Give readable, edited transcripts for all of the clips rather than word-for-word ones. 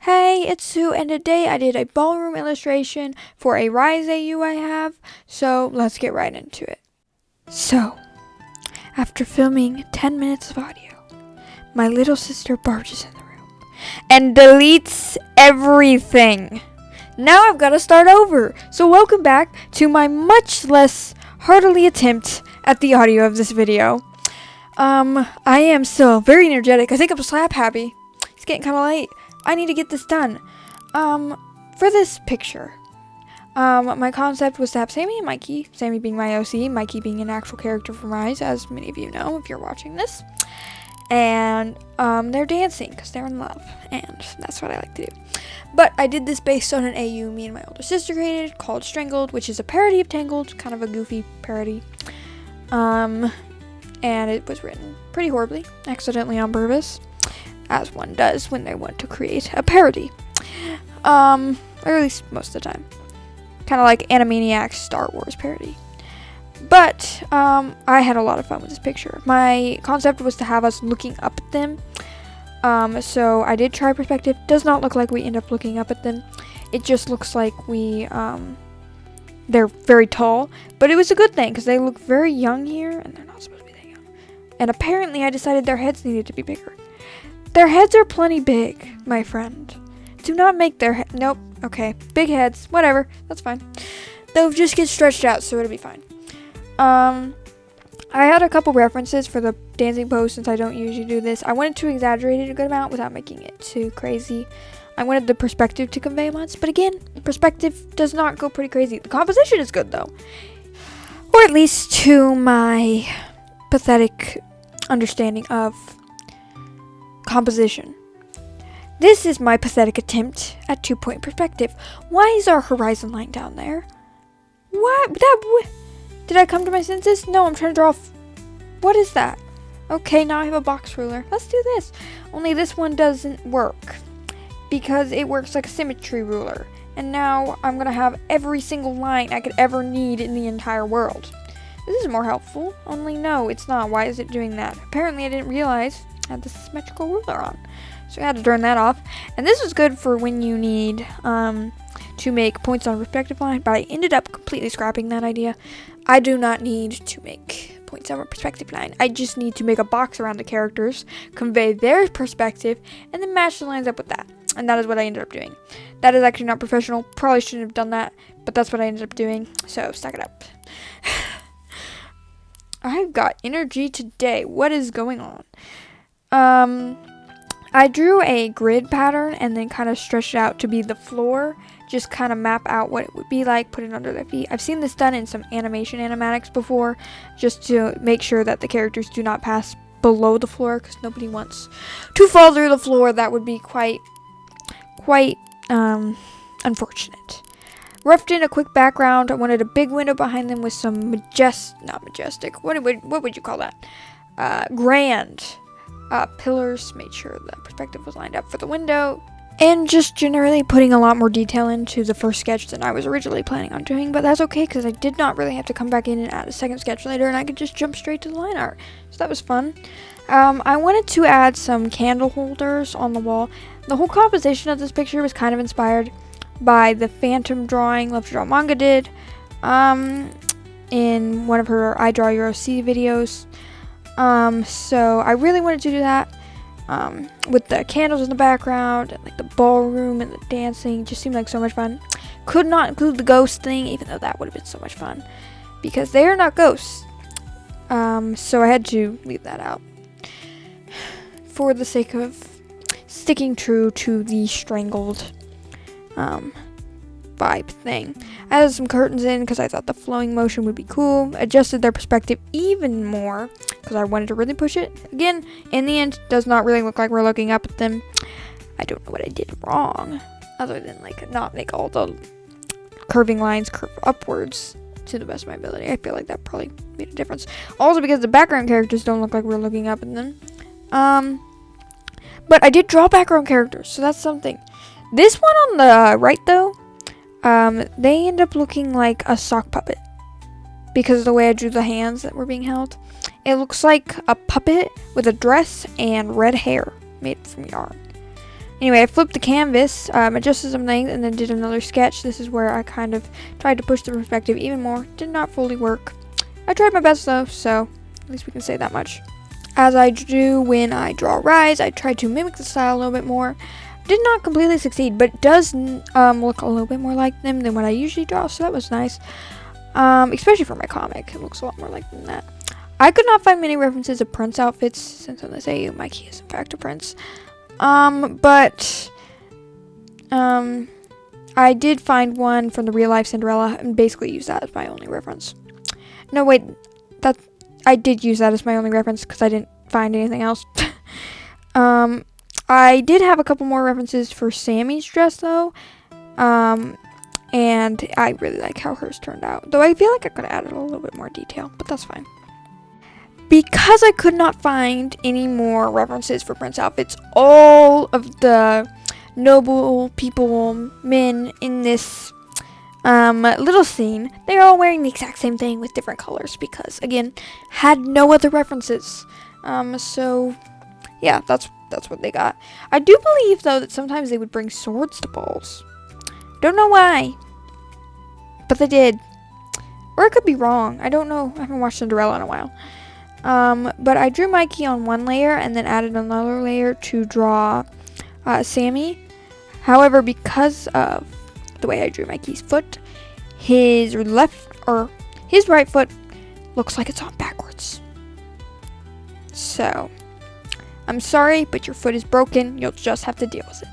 Hey, it's Sue, and today I did a ballroom illustration for a Rise AU I have, so let's get right into it. So, after filming 10 minutes of audio, my little sister barges in the room and deletes everything. Now I've got to start over, so welcome back to my much less heartily attempt at the audio of this video. I am still very energetic. I think I'm slap happy. It's getting kind of late. I need to get this done. For this picture, my concept was to have Sammy and Mikey, Sammy being my OC, Mikey being an actual character from Rise, as many of you know if you're watching this. And they're dancing because they're in love, and that's what I like to do. But I did this based on an AU me and my older sister created called Strangled, which is a parody of Tangled, kind of a goofy parody. And it was written pretty horribly, accidentally on purpose, as one does when they want to create a parody. Or at least most of the time. Kind of like Animaniac's Star Wars parody. But I had a lot of fun with this picture. My concept was to have us looking up at them. So I did try perspective. Does not look like we end up looking up at them. It just looks like they're very tall. But it was a good thing because they look very young here, and they're not supposed to be that young. And apparently I decided their heads needed to be bigger. Their heads are plenty big, my friend. Do not make their nope. Okay, big heads, whatever. That's fine. They'll just get stretched out, so it'll be fine. I had a couple references for the dancing pose since I don't usually do this. I wanted to exaggerate it a good amount without making it too crazy. I wanted the perspective to convey much, but again, perspective does not go pretty crazy. The composition is good though, or at least to my pathetic understanding of composition. This is my pathetic attempt at 2-point perspective. Why is our horizon line down there? What? Did I come to my senses? No, I'm trying to draw. What is that? Okay, now I have a box ruler. Let's do this. Only this one doesn't work because it works like a symmetry ruler. And now I'm going to have every single line I could ever need in the entire world. This is more helpful. Only no, it's not. Why is it doing that? Apparently I didn't realize I had the symmetrical ruler on. So I had to turn that off. And this is good for when you need to make points on perspective line, but I ended up completely scrapping that idea. I do not need to make points on a perspective line. I just need to make a box around the characters, convey their perspective, and then match the lines up with that. And that is what I ended up doing. That is actually not professional. Probably shouldn't have done that, but that's what I ended up doing. So stack it up. I've got energy today. What is going on? I drew a grid pattern and then kind of stretched it out to be the floor. Just kind of map out what it would be like, put it under their feet. I've seen this done in some animatics before, just to make sure that the characters do not pass below the floor, because nobody wants to fall through the floor. That would be quite unfortunate. Roughed in a quick background. I wanted a big window behind them with some not majestic. What would you call that? Grand pillars. Made sure the perspective was lined up for the window. And just generally putting a lot more detail into the first sketch than I was originally planning on doing. But that's okay, because I did not really have to come back in and add a second sketch later, and I could just jump straight to the line art. So that was fun. I wanted to add some candle holders on the wall. The whole composition of this picture was kind of inspired by the Phantom drawing Love to Draw Manga did in one of her I Draw Your OC videos. So I really wanted to do that. With the candles in the background and like the ballroom and the dancing, just seemed like so much fun. Could not include the ghost thing, even though that would have been so much fun, because they are not ghosts. So I had to leave that out for the sake of sticking true to the Strangled vibe thing. I added some curtains in because I thought the flowing motion would be cool. Adjusted their perspective even more because I wanted to really push it. Again, in the end, does not really look like we're looking up at them. I don't know what I did wrong, other than like not make all the curving lines curve upwards to the best of my ability. I feel like that probably made a difference. Also because the background characters don't look like we're looking up at them. But I did draw background characters, so that's something. This one on the right though, they end up looking like a sock puppet because of the way I drew the hands that were being held. It looks like a puppet with a dress and red hair made from yarn. Anyway, I flipped the canvas, adjusted some things, and then did another sketch. This is where I kind of tried to push the perspective even more. Did not fully work. I tried my best though, so at least we can say that much. As I do when I draw Rise, I tried to mimic the style a little bit more. Did not completely succeed, but it does look a little bit more like them than what I usually draw, so that was nice. Especially for my comic, it looks a lot more like them than that. I could not find many references of Prince outfits, since on this AU, Mikey is in fact a prince. But I did find one from the real life Cinderella and basically used that as my only reference. No, wait, I did use that as my only reference because I didn't find anything else. I did have a couple more references for Sammy's dress though. And I really like how hers turned out. Though I feel like I could have added a little bit more detail, but that's fine. Because I could not find any more references for Prince outfits, all of the noble people, men in this little scene, they're all wearing the exact same thing with different colors because, again, had no other references. So, yeah, that's what they got. I do believe, though, that sometimes they would bring swords to balls. Don't know why, but they did. Or I could be wrong. I don't know. I haven't watched Cinderella in a while. But I drew Mikey on one layer and then added another layer to draw Sammy. However, because of the way I drew Mikey's foot, his right foot looks like it's on backwards. So, I'm sorry, but your foot is broken. You'll just have to deal with it.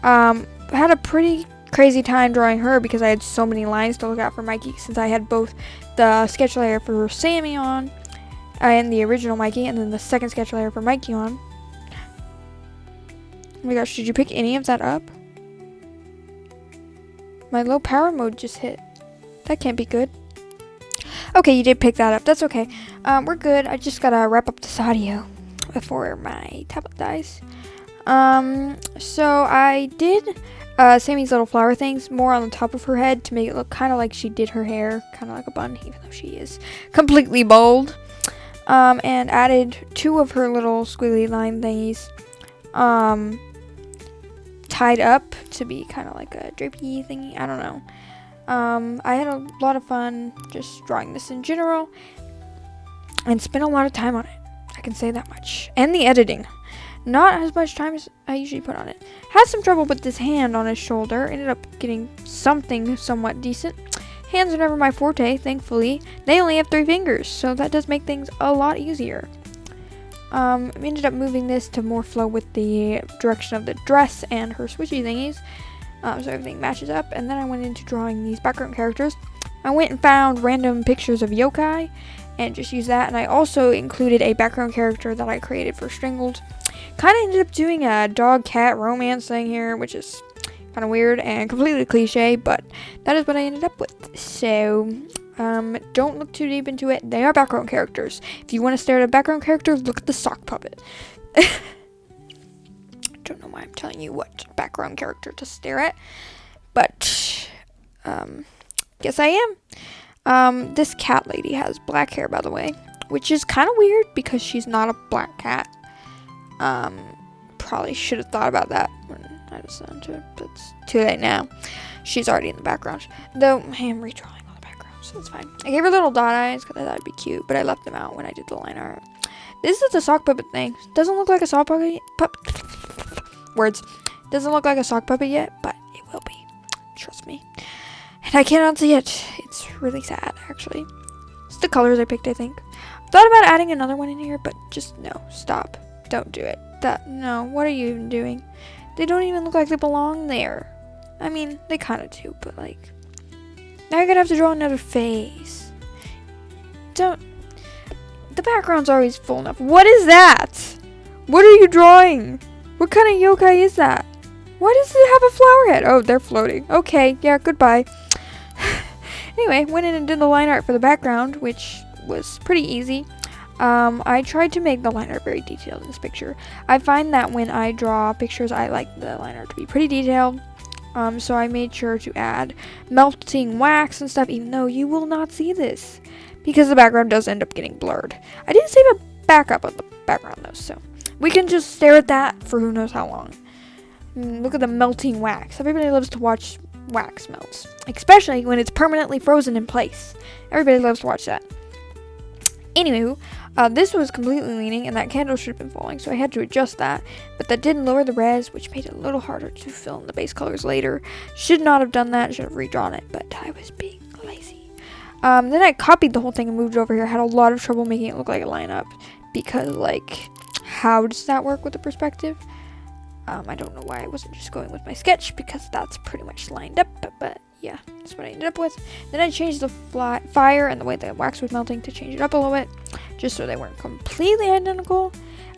I had a pretty crazy time drawing her because I had so many lines to look out for Mikey, since I had both the sketch layer for Sammy on and the original Mikey, and then the second sketch layer for Mikey on. Oh my gosh, did you pick any of that up? My low power mode just hit. That can't be good. Okay, you did pick that up. That's okay. We're good. I just gotta wrap up this audio before my tablet dies. So I did Sammy's little flower things more on the top of her head to make it look kind of like she did her hair, kind of like a bun, even though she is completely bald. And added 2 of her little squiggly line thingies, tied up to be kind of like a drapey thingy. I don't know. I had a lot of fun just drawing this in general and spent a lot of time on it. I can say that much. And the editing. Not as much time as I usually put on it. Had some trouble with this hand on his shoulder. Ended up getting something somewhat decent. Hands are never my forte, thankfully. They only have 3 fingers, so that does make things a lot easier. I ended up moving this to more flow with the direction of the dress and her switchy thingies. So everything matches up. And then I went into drawing these background characters. I went and found random pictures of yokai and just used that. And I also included a background character that I created for Strangled. Kind of ended up doing a dog-cat romance thing here, which is kind of weird and completely cliche, but that is what I ended up with. So, don't look too deep into it. They are background characters. If you want to stare at a background character, look at the sock puppet. Don't know why I'm telling you what background character to stare at, but yes I am. This cat lady has black hair, by the way, which is kind of weird because she's not a black cat. Probably should have thought about that when I decided to, but it's too late now. She's already in the background, though I am redrawing all the backgrounds, so it's fine. I gave her little dot eyes because I thought it'd be cute, but I left them out when I did the line art. This is the sock puppet thing. Doesn't look like a sock puppet. Words. Doesn't look like a sock puppet yet, but it will be. Trust me. And I cannot see it. It's really sad, actually. It's the colors I picked, I think. Thought about adding another one in here, but just no. Stop. Don't do it. No. What are you even doing? They don't even look like they belong there. I mean, they kind of do, but like, now you're gonna have to draw another face. The background's always full enough. What is that? What are you drawing? What kind of yokai is that? Why does it have a flower head? Oh, they're floating. Okay, yeah, goodbye. Anyway, went in and did the line art for the background, which was pretty easy. I tried to make the line art very detailed in this picture. I find that when I draw pictures, I like the line art to be pretty detailed. So I made sure to add melting wax and stuff, even though you will not see this, because the background does end up getting blurred. I didn't save a backup of the background though, so we can just stare at that for who knows how long. Look at the melting wax. Everybody loves to watch wax melts, especially when it's permanently frozen in place. Everybody loves to watch that. Anywho, this was completely leaning, and that candle should have been falling, so I had to adjust that. But that didn't lower the res, which made it a little harder to fill in the base colors later. Should not have done that. Should have redrawn it, but I was being lazy. Then I copied the whole thing and moved it over here. I had a lot of trouble making it look like a lineup because, like, how does that work with the perspective? I don't know why I wasn't just going with my sketch, because that's pretty much lined up, but yeah, that's what I ended up with. Then I changed the fire and the way the wax was melting to change it up a little bit, just so they weren't completely identical.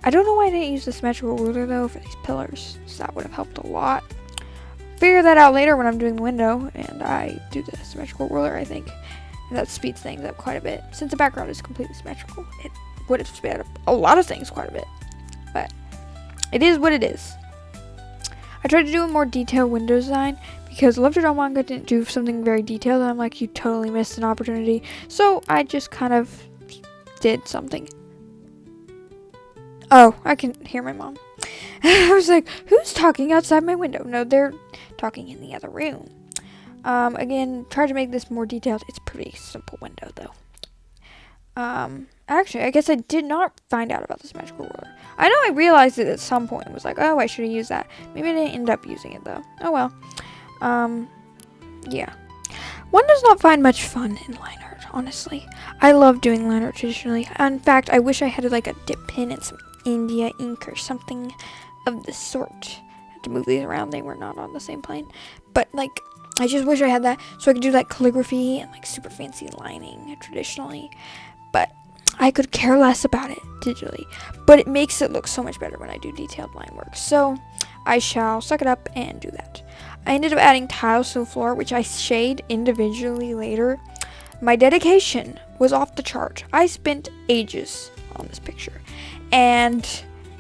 I don't know why I didn't use the symmetrical ruler though for these pillars, so that would have helped a lot. Figure that out later when I'm doing the window, and I do the symmetrical ruler, I think, and that speeds things up quite a bit. Since the background is completely symmetrical, it would have sped up a lot of things quite a bit, but it is what it is. I tried to do a more detailed window design because Love to Draw Manga didn't do something very detailed, and I'm like, you totally missed an opportunity. So I just kind of did something. Oh, I can hear my mom. I was like, who's talking outside my window? No, they're talking in the other room. Again, try to make this more detailed. It's a pretty simple window though. Actually, I guess I did not find out about the symmetrical ruler. I know I realized it at some point. It was like, oh, I should have used that. Maybe I didn't end up using it, though. Oh, well. Yeah. One does not find much fun in line art, honestly. I love doing line art traditionally. In fact, I wish I had, like, a dip pen and some India ink or something of the sort. I had to move these around. They were not on the same plane. But, like, I just wish I had that so I could do, like, calligraphy and, like, super fancy lining traditionally. But I could care less about it digitally, but it makes it look so much better when I do detailed line work. So I shall suck it up and do that. I ended up adding tiles to the floor, which I shade individually later. My dedication was off the chart. I spent ages on this picture, and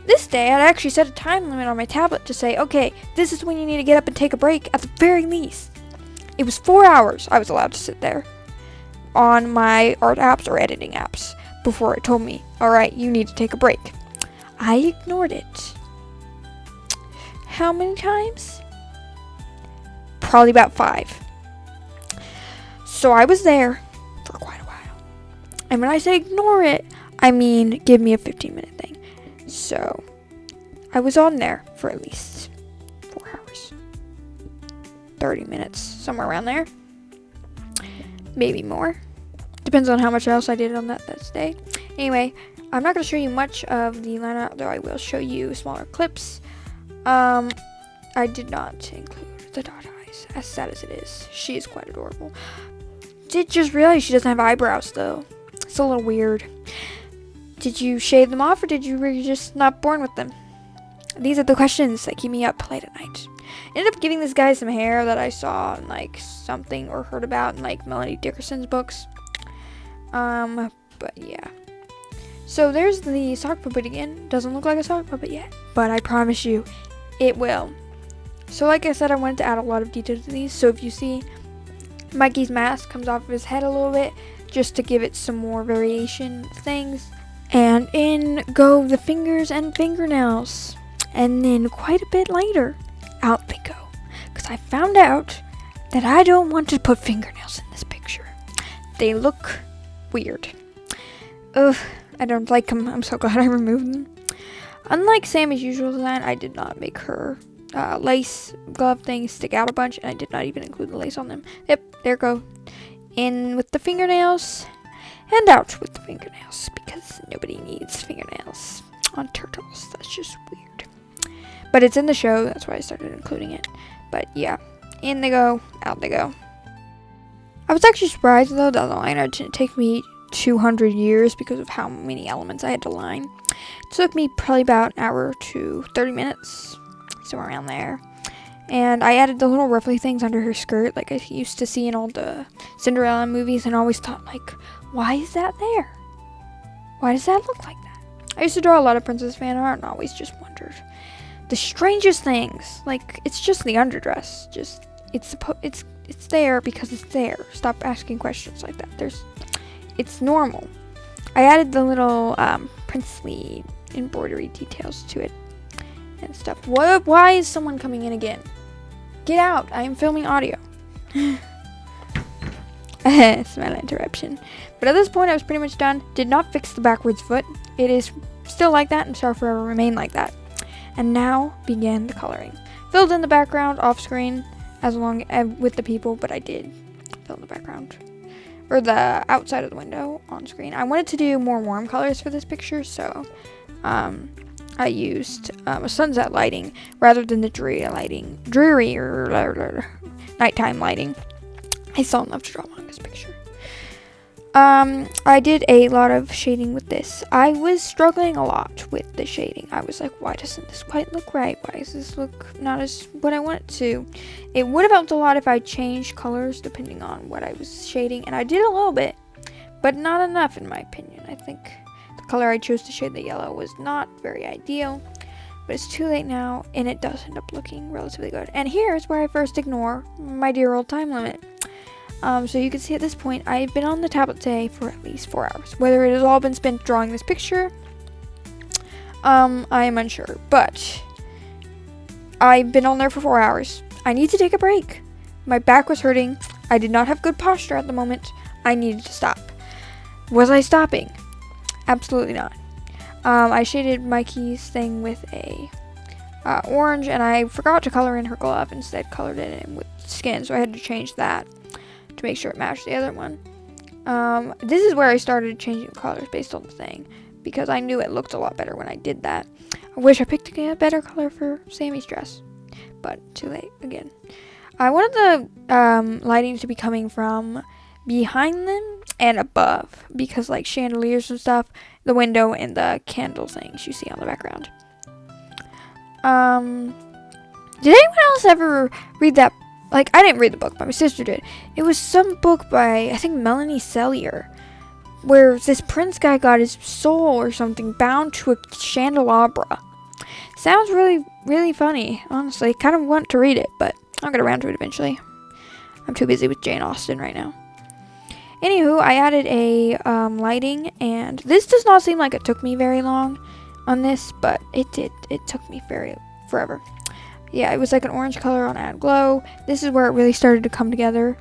this day I'd actually set a time limit on my tablet to say, okay, this is when you need to get up and take a break at the very least. It was 4 hours I was allowed to sit there on my art apps or editing apps before it told me, alright, you need to take a break. I ignored it. How many times? Probably about 5. So I was there for quite a while. And when I say ignore it, I mean give me a 15-minute thing. So I was on there for at least 4 hours. 30 minutes, somewhere around there. Maybe more. Depends on how much else I did on that day. Anyway, I'm not going to show you much of the line art, though I will show you smaller clips. I did not include the dot eyes, as sad as it is. She is quite adorable. Did just realize she doesn't have eyebrows, though. It's a little weird. Did you shave them off, or were you just not born with them? These are the questions that keep me up late at night. Ended up giving this guy some hair that I saw in, like, something or heard about in, like, Melanie Dickerson's books. But yeah. So there's the sock puppet again. Doesn't look like a sock puppet yet, but I promise you, it will. So like I said, I wanted to add a lot of detail to these. So if you see Mikey's mask comes off of his head a little bit, just to give it some more variation things. And in go the fingers and fingernails. And then quite a bit later, out they go. Because I found out that I don't want to put fingernails in this picture. They look weird. Ugh, I don't like them. I'm so glad I removed them. Unlike Sammy's usual design, I did not make her lace glove things stick out a bunch, and I did not even include the lace on them. Yep, there go. In with the fingernails, and out with the fingernails, because nobody needs fingernails on turtles. That's just weird. But it's in the show, that's why I started including it. But yeah, in they go, out they go. I was actually surprised, though, that the line art didn't take me 200 years because of how many elements I had to line. It took me probably about an hour to 30 minutes, somewhere around there. And I added the little ruffly things under her skirt, like I used to see in all the Cinderella movies, and I always thought, like, why is that there? Why does that look like that? I used to draw a lot of princess fan art, and I always just wondered the strangest things. Like, it's just the underdress. Just it's there because it's there. Stop asking questions like that. It's normal. I added the little princely embroidery details to it, and stuff. What? Why is someone coming in again? Get out. I am filming audio. Smell interruption. But at this point, I was pretty much done. Did not fix the backwards foot. It is still like that and shall forever remain like that. And now began the coloring. Filled in the background off screen as long with the people, but I did fill in the background. Or the outside of the window on screen. I wanted to do more warm colors for this picture, so I used a sunset lighting rather than the dreary nighttime lighting. I still love to draw along this picture. I did a lot of shading with this. I was struggling a lot with the shading. I was like, why doesn't this quite look right? Why does this look not as what I want it to? It would have helped a lot if I changed colors depending on what I was shading. And I did a little bit, but not enough in my opinion. I think the color I chose to shade the yellow was not very ideal. But it's too late now, and it does end up looking relatively good. And here's where I first ignore my dear old time limit. So you can see at this point, I've been on the tablet today for at least 4 hours. Whether it has all been spent drawing this picture, I am unsure. But I've been on there for 4 hours. I need to take a break. My back was hurting. I did not have good posture at the moment. I needed to stop. Was I stopping? Absolutely not. I shaded Mikey's thing with a orange, and I forgot to color in her glove. Instead, colored it in with skin, so I had to change that to make sure it matched the other one. This is where I started changing colors based on the thing, because I knew it looked a lot better when I did that. I wish I picked a better color for Sammy's dress, but too late again. I wanted the lighting to be coming from behind them and above, because like chandeliers and stuff, the window and the candle things you see on the background. Did anyone else ever read that? Like, I didn't read the book, but my sister did. It was some book by, I think, Melanie Sellier, where this prince guy got his soul or something bound to a candelabra. Sounds really, really funny, honestly. Kind of want to read it, but I'll get around to it eventually. I'm too busy with Jane Austen right now. Anywho, I added a lighting, and this does not seem like it took me very long on this, but it did. It took me forever. Yeah, it was like an orange color on Add Glow. This is where it really started to come together.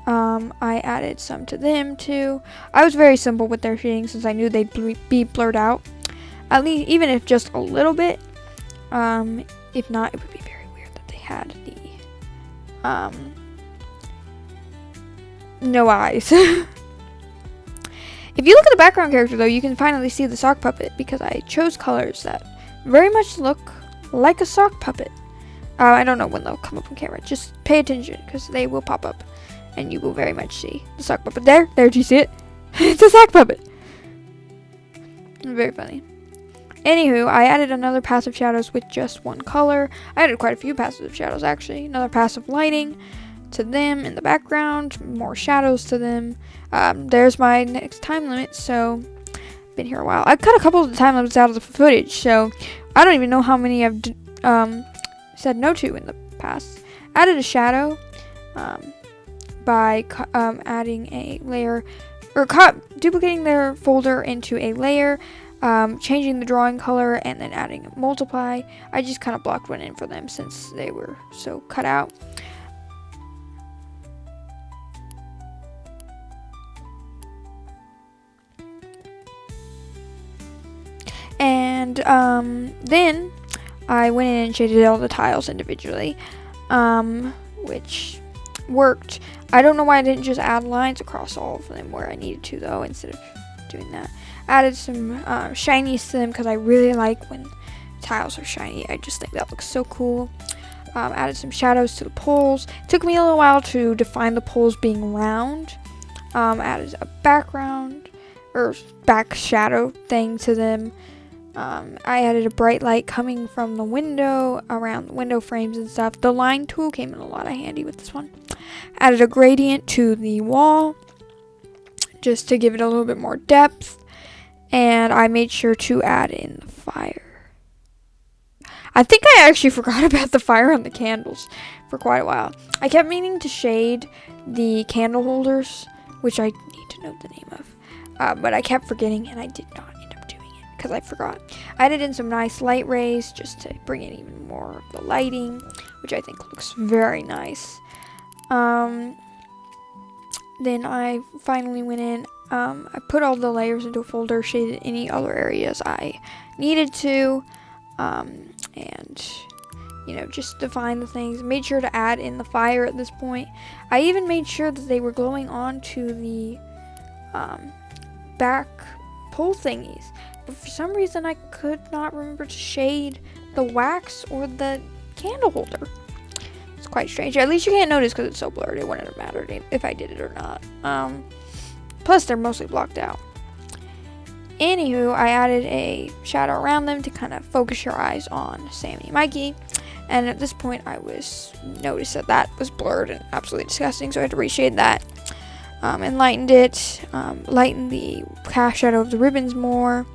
I added some to them too. I was very simple with their shading since I knew they'd be blurred out. At least, even if just a little bit. If not, it would be very weird that they had the no eyes. If you look at the background character though, you can finally see the sock puppet because I chose colors that very much look like a sock puppet. I don't know when they'll come up on camera. Just pay attention because they will pop up and you will very much see the sock puppet. There, do you see it? It's a sock puppet. Very funny. Anywho, I added another pass of shadows with just one color. I added quite a few passes of shadows actually. Another pass of lighting to them in the background. More shadows to them. There's my next time limit. So, been here a while. I cut a couple of the time limits out of the footage. So, I don't even know how many I've said no to in the past. Added a shadow by adding a layer, or duplicating their folder into a layer, changing the drawing color, and then adding a multiply. I just kind of blocked one in for them since they were so cut out. And then I went in and shaded all the tiles individually, which worked. I don't know why I didn't just add lines across all of them where I needed to though, instead of doing that. Added some shinies to them because I really like when tiles are shiny. I just think that looks so cool. Added some shadows to the poles. Took me a little while to define the poles being round. Added a background or back shadow thing to them. I added a bright light coming from the window, around the window frames and stuff. The line tool came in a lot of handy with this one. Added a gradient to the wall, just to give it a little bit more depth. And I made sure to add in the fire. I think I actually forgot about the fire on the candles for quite a while. I kept meaning to shade the candle holders, which I need to know the name of. But I kept forgetting and I did not end up doing it because I forgot. I added in some nice light rays just to bring in even more of the lighting, which I think looks very nice. Then I finally went in, I put all the layers into a folder, shaded any other areas I needed to, and you know, just define the things. Made sure to add in the fire at this point. I even made sure that they were glowing onto the back pull thingies, but for some reason I could not remember to shade the wax or the candle holder. It's quite strange. At least you can't notice because it's so blurred. It wouldn't have mattered if I did it or not. Plus they're mostly blocked out. Anywho, I added a shadow around them to kind of focus your eyes on Sammy and Mikey. And at this point, I noticed that was blurred and absolutely disgusting, so I had to reshade that. And lightened it, lightened the cast shadow of the ribbons more.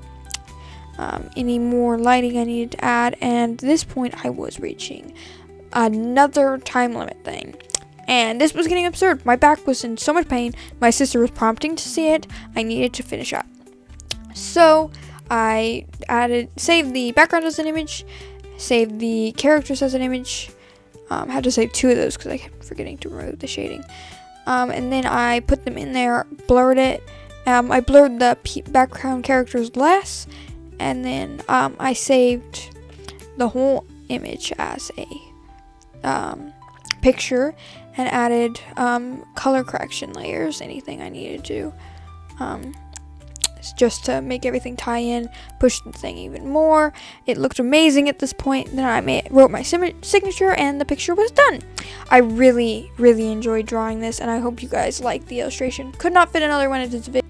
Any more lighting I needed to add, and at this point, I was reaching another time limit thing. And this was getting absurd. My back was in so much pain. My sister was prompting to see it. I needed to finish up. So I saved the background as an image, saved the characters as an image. Had to save 2 of those because I kept forgetting to remove the shading. And then I put them in there, blurred it. I blurred the background characters less, and then I saved the whole image as a picture and added color correction layers, anything I needed to, just to make everything tie in, push the thing even more. It looked amazing at this point. Then I wrote my signature and the picture was done. I really enjoyed drawing this, and I hope you guys liked the illustration. Could not fit another one into this video.